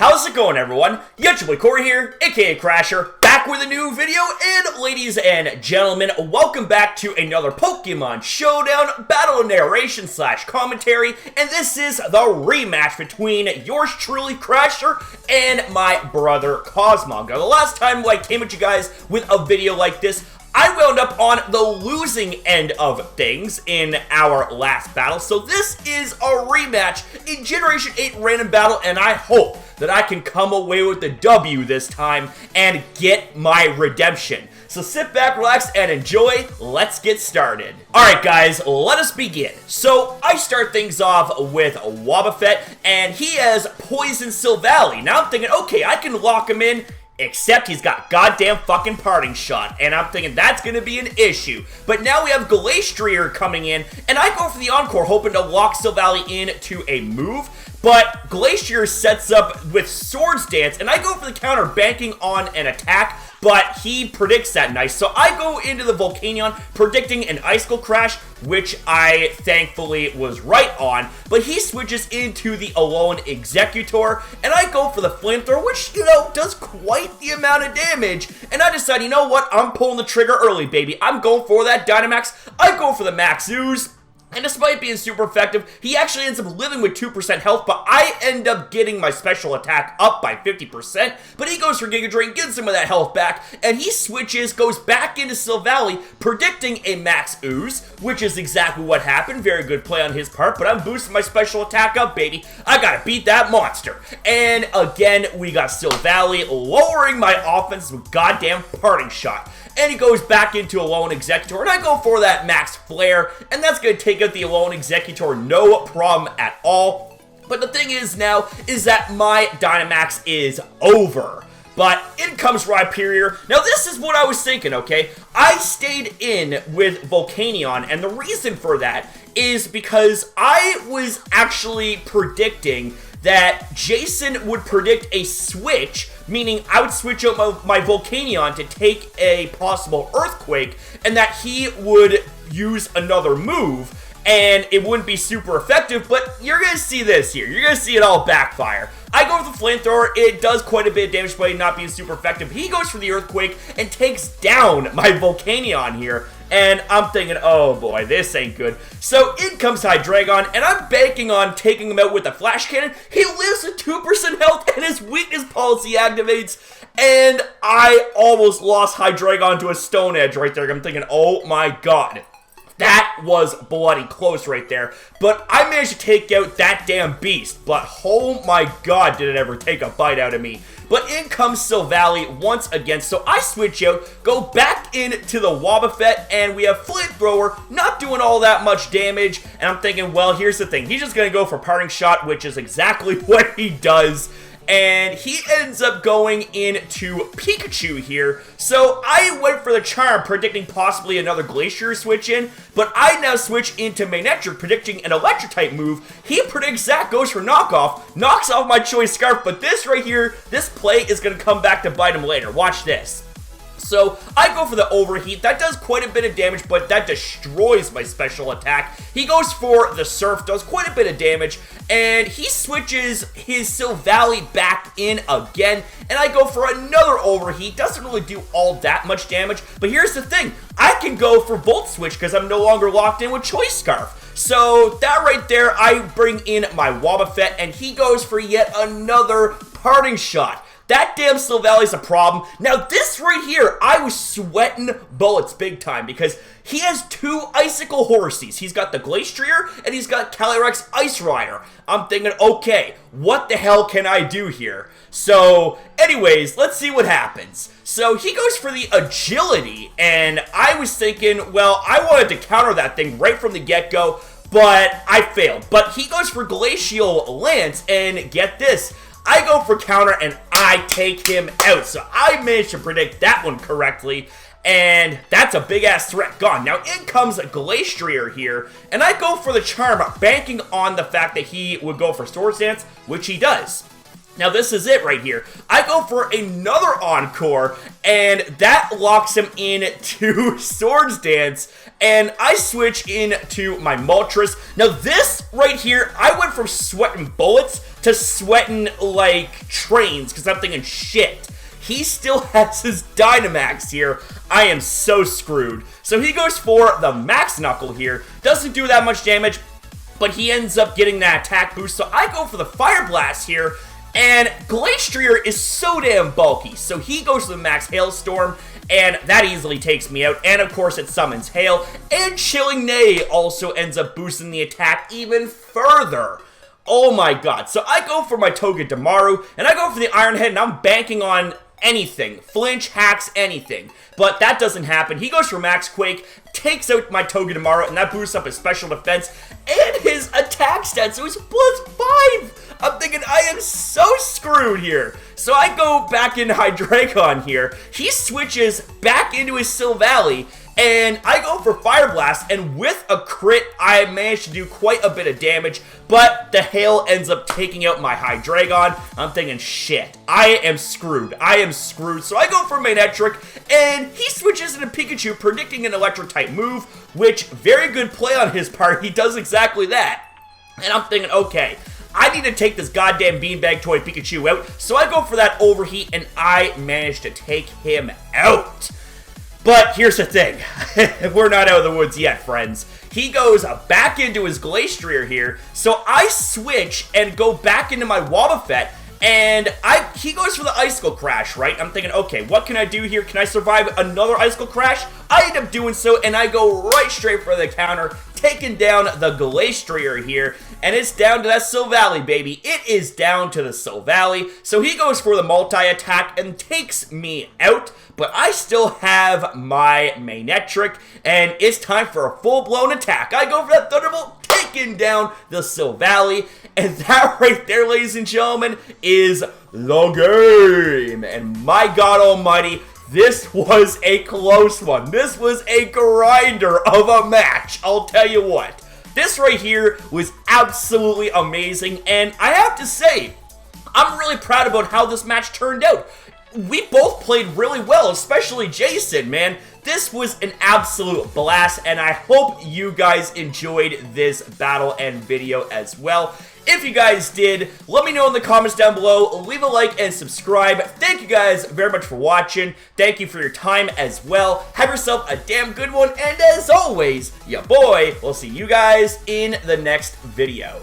How's it going, everyone? Your boy Corey here, aka Crasher, back with a new video, and ladies and gentlemen, welcome back to another Pokemon Showdown battle narration / commentary, and this is the rematch between yours truly, Crasher, and my brother COSMOG. Now, the last time I came at you guys with a video like this, I wound up on the losing end of things in our last battle, so this is a rematch in Generation 8 Random Battle, and I hope that I can come away with the W this time and get my redemption. So sit back, relax, and enjoy. Let's get started. Alright guys, let us begin. So I start things off with Wobbuffet, and he has Poison SILVALLY. Now I'm thinking, okay, I can lock him in, except he's got goddamn fucking Parting Shot, and I'm thinking that's gonna be an issue. But now we have Glastrier coming in, and I go for the Encore, hoping to lock SILVALLY into a move. But Glastrier sets up with Swords Dance, and I go for the counter, banking on an attack, but he predicts that nice. So I go into the Volcanion, predicting an Icicle Crash, which I thankfully was right on. But he switches into the Alolan Executor, and I go for the Flamethrower, which, you know, does quite the amount of damage. And I decide, you know what, I'm pulling the trigger early, baby. I'm going for that Dynamax. I go for the Max Ooze. And despite being super effective, he actually ends up living with 2% health, but I end up getting my special attack up by 50%, but he goes for Giga Drain, gets some of that health back, and he switches, goes back into SILVALLY, predicting a Max Ooze, which is exactly what happened. Very good play on his part, but I'm boosting my special attack up, baby. I gotta beat that monster. And again, we got SILVALLY lowering my offense with goddamn Parting Shot. And he goes back into Alolan Executor, and I go for that Max Flare, and that's going to take out the Alolan Executor, no problem at all. But the thing is now, is that my Dynamax is over. But in comes Rhyperior. Now this is what I was thinking, okay? I stayed in with Volcanion, and the reason for that is because I was actually predicting that Jason would predict a switch, meaning I would switch out my Volcanion to take a possible Earthquake, and that he would use another move, and it wouldn't be super effective, but you're gonna see this here. You're gonna see it all backfire. I go for the Flamethrower. It does quite a bit of damage by not being super effective. He goes for the Earthquake and takes down my Volcanion here. And I'm thinking, oh boy, this ain't good. So in comes Hydreigon, and I'm banking on taking him out with the Flash Cannon. He lives with 2% health, and his weakness policy activates. And I almost lost Hydreigon to a Stone Edge right there. I'm thinking, oh my god. That was bloody close right there. But I managed to take out that damn beast. But oh my god, did it ever take a bite out of me. But in comes SILVALLY once again, so I switch out, go back into the Wobbuffet, and we have Flamethrower, not doing all that much damage, and I'm thinking, well, here's the thing, he's just gonna go for Parting Shot, which is exactly what he does, and he ends up going into Pikachu here, so I went for the Charm, predicting possibly another Glacier switch in, but I now switch into Manectric, predicting an Electric-type move. He predicts that, goes for Knockoff, knocks off my Choice Scarf, but this right here, this play is going to come back to bite him later. Watch this. So I go for the Overheat. That does quite a bit of damage, but that destroys my special attack. He goes for the Surf, does quite a bit of damage, and he switches his SILVALLY back in again, and I go for another Overheat. Doesn't really do all that much damage, but here's the thing. I can go for Volt Switch because I'm no longer locked in with Choice Scarf. So that right there, I bring in my Wobbuffet, and he goes for yet another Parting Shot. That damn SILVALLY's a problem. Now this right here, I was sweating bullets big time because he has two Icicle Horsies. He's got the Glastrier and he's got Calyrex Ice Rider. I'm thinking, okay, what the hell can I do here? So anyways, let's see what happens. So he goes for the Agility, and I was thinking, well, I wanted to counter that thing right from the get-go, but I failed. But he goes for Glacial Lance, and get this, I go for counter and I take him out. So I managed to predict that one correctly. And that's a big ass threat gone. Now in comes Glastrier here. And I go for the Charm, banking on the fact that he would go for Swords Dance, which he does. Now this is it right here. I go for another encore, and that locks him into Swords Dance, and I switch into my Moltres. Now this right here, I went from sweating bullets to sweating like trains, because I'm thinking, shit, he still has his Dynamax here. I am so screwed. So he goes for the Max Knuckle here. Doesn't do that much damage, but he ends up getting that attack boost. So I go for the Fire Blast here. And Glastrier is so damn bulky, so he goes to the Max Hailstorm, and that easily takes me out. And of course it summons Hail, and Chilling Neigh also ends up boosting the attack even further. Oh my god. So I go for my Togedemaru, and I go for the Iron Head, and I'm banking on anything. Flinch, hacks, anything. But that doesn't happen. He goes for Max Quake, takes out my Togedemaru, and that boosts up his special defense and his attack stats, so he's +5! I'm thinking, I am so screwed here. So I go back into Hydreigon here. He switches back into his Silvally, and I go for Fire Blast, and with a crit, I managed to do quite a bit of damage, but the Hail ends up taking out my Hydreigon. I'm thinking, shit, I am screwed. I am screwed. So I go for Manectric, and he switches into Pikachu, predicting an Electric-type move, which, very good play on his part. He does exactly that. And I'm thinking, okay, I need to take this goddamn Beanbag Toy Pikachu out, so I go for that Overheat, and I manage to take him out. But here's the thing, we're not out of the woods yet, friends. He goes back into his Glastrier here, so I switch and go back into my Wobbuffet, and he goes for the Icicle Crash, right? I'm thinking, okay, what can I do here? Can I survive another Icicle Crash? I end up doing so, and I go right straight for the counter, taking down the Glastrier here, and it's down to that Silvally, baby. It is down to the Silvally, so he goes for the multi-attack and takes me out, but I still have my Manectric, and it's time for a full-blown attack. I go for that Thunderbolt, taking down the Silvally, and that right there, ladies and gentlemen, is the game. And my God almighty, this was a close one. This was a grinder of a match, I'll tell you what. This right here was absolutely amazing, and I have to say, I'm really proud about how this match turned out. We both played really well, especially Jason, man. This was an absolute blast, and I hope you guys enjoyed this battle and video as well. If you guys did, let me know in the comments down below. Leave a like and subscribe. Thank you guys very much for watching. Thank you for your time as well. Have yourself a damn good one, and as always, ya boy, we'll see you guys in the next video.